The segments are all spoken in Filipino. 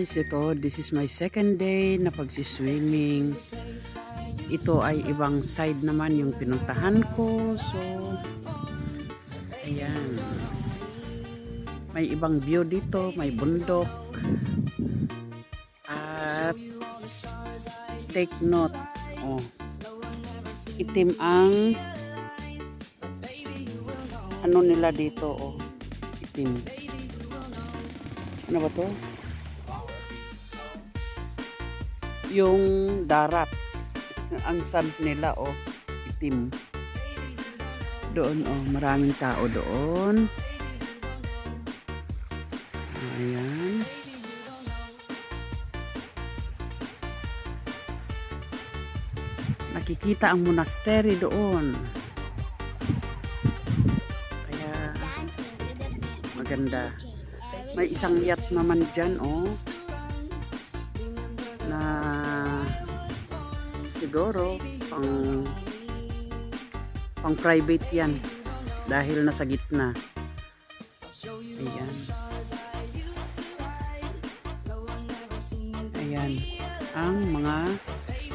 guys, this is my second day na pagsiswimming. Ito ay ibang side naman yung pinuntahan ko. So, ayan. May ibang view dito, may bundok. At take note, itim ang ano nila dito, itim. Ano ba to? Yung darat. Ang sand nila, itim. Doon, maraming tao doon. Ayan. Nakikita ang monastery doon. Kaya, maganda. May isang yacht naman dyan, na siguro pang private yan dahil nasa gitna. Ayan. Ayan. Ang mga,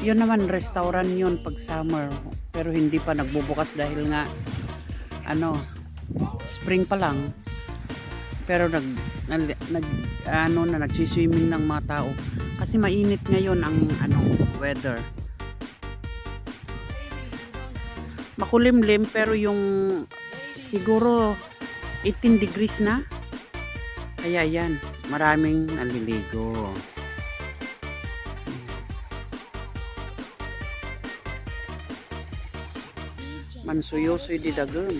yun naman, restaurant yun pag summer. Pero hindi pa nagbubukas dahil nga, spring pa lang. Pero nagsiswimming ng mga tao kasi mainit ngayon ang weather. Makulimlim pero yung siguro 18 degrees na. Kaya yan, maraming naliligo. Mansuyosoy di dagan.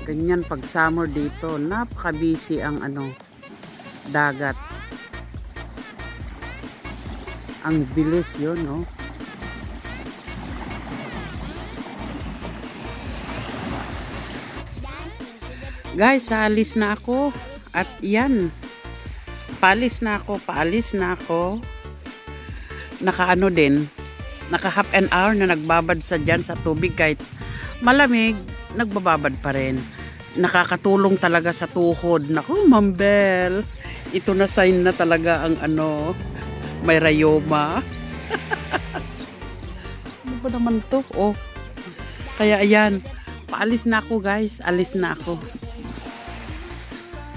Ganyan pag summer dito, napaka-busy ang dagat. Ang bilis yun, Guys, alis na ako. At yan, paalis na ako. Naka din, naka half an hour na nagbabad sa dyan sa tubig kahit malamig, nagbababad pa rin. Nakakatulong talaga sa tuhod. Naku, Mambel, ito na sign na talaga ang may rayoma. Ano ba naman to? Kaya ayan, paalis na ako guys, alis na ako.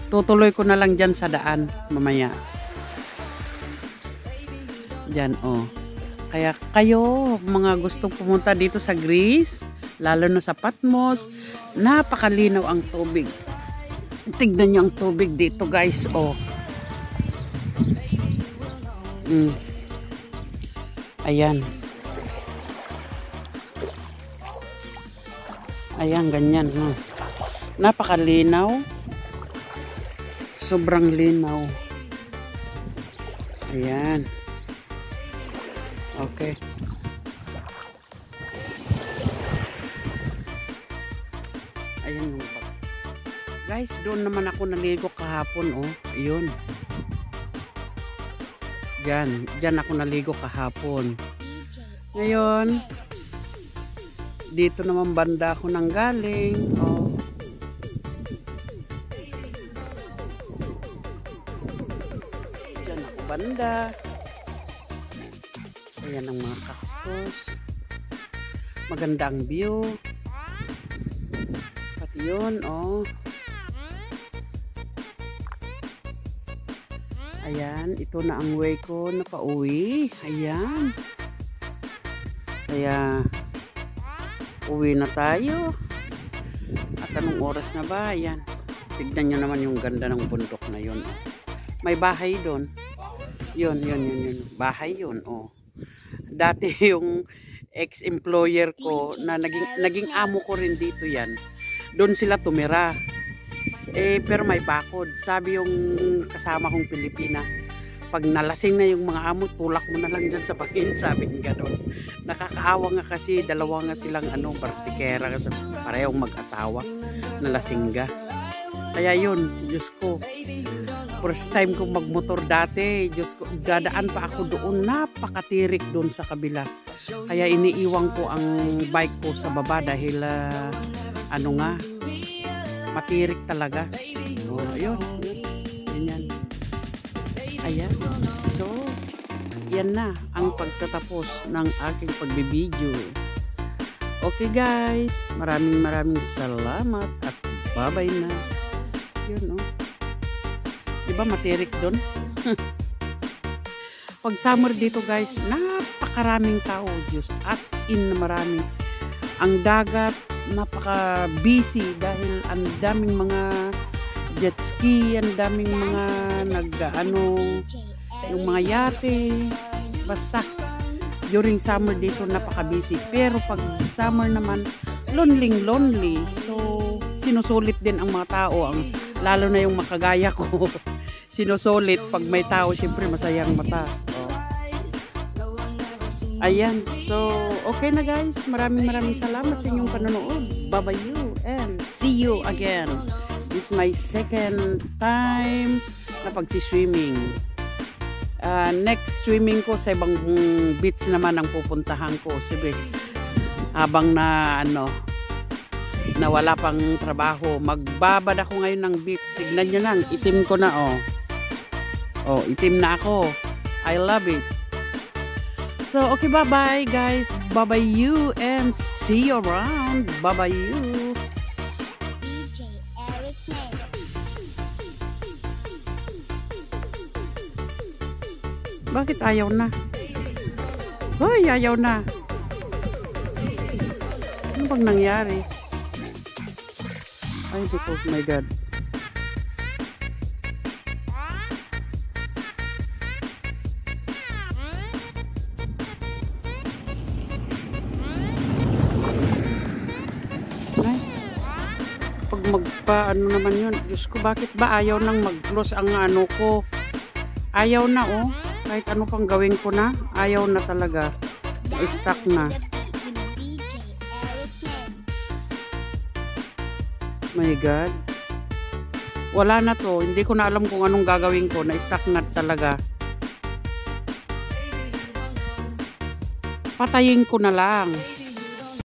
Tutuloy ko na lang dyan sa daan mamaya. Dyan, Kaya kayo, mga gustong pumunta dito sa Greece, lalo na sa Patmos, napakalinaw ang tubig. Tignan nyo ang tubig dito guys, Ayan. Ayan, ganyan, Napakalinaw. Sobrang linaw. Ayan. Okay. Ayan yung guys, doon naman ako naligo kahapon, ayun. Diyan ako naligo kahapon. Ngayon, dito naman banda ako nang galing, Diyan ako banda. Ayan ang mga cactus. Maganda ang view. Pati yun, Ayan, ito na ang way ko na pauwi. Ayan. Kaya, uwi na tayo. At anong oras na ba? Ayan. Tignan nyo naman yung ganda ng bundok na yun. May bahay doon. Yun. Bahay yun, Dati yung ex-employer ko na naging amo ko rin dito yan. Doon sila tumira. Pero may bakod. Sabi yung kasama kong Pilipina, pag nalasing na yung mga amo, tulak mo na lang dyan sa bangin, sabi nga doon. Nakakaawa nga kasi, dalawa nga silang bartikera, parehong mag-asawa, nalasingga. Kaya yun, Diyos ko, first time kong magmotor dati, Diyos ko, dadaan pa ako doon, napakatirik doon sa kabila. Kaya iniiwan ko ang bike ko sa baba dahil, matirik talaga. So, ayun, ganyan. Ayan. So, yan na ang pagtatapos ng aking pagbibideo. Okay guys, maraming salamat at bye-bye na. Yun, diba matirik doon? Pag summer dito guys, napakaraming tao, Diyos. As in na marami. Ang dagat, napaka-busy dahil ang daming mga jet ski, ang daming mga yung mga yate, basta during summer dito napaka-busy. Pero pag summer naman, lonely. So, sinusulit din ang mga tao, lalo na yung makagaya ko. Sinusulit pag may tao, syempre masayang mata. Ayan, so okay na guys, maraming salamat sa inyong panonood. Bye-bye you and see you again. This is my second time na pagsi-swimming. Next swimming ko sa ibang beach naman ang pupuntahan ko. Sige, habang na wala pang trabaho, magbabad ako ngayon ng beach. Tignan nyo lang, itim ko na itim na ako. I love it. So, okay, bye-bye guys. Bye-bye you and see you around. Bye-bye you. DJ Eric May. Bakit ayaw na? Hoy, ayaw na. Ano bang nangyari? Ay, oh my God. Pag naman yun, Diyos ko, bakit ba ayaw nang mag-close ang ko? Ayaw na kahit ano pang gawin ko na, ayaw na talaga. Stuck na. My God. Wala na to, hindi ko na alam kung anong gagawin ko, na-stuck na talaga. Patayin ko na lang.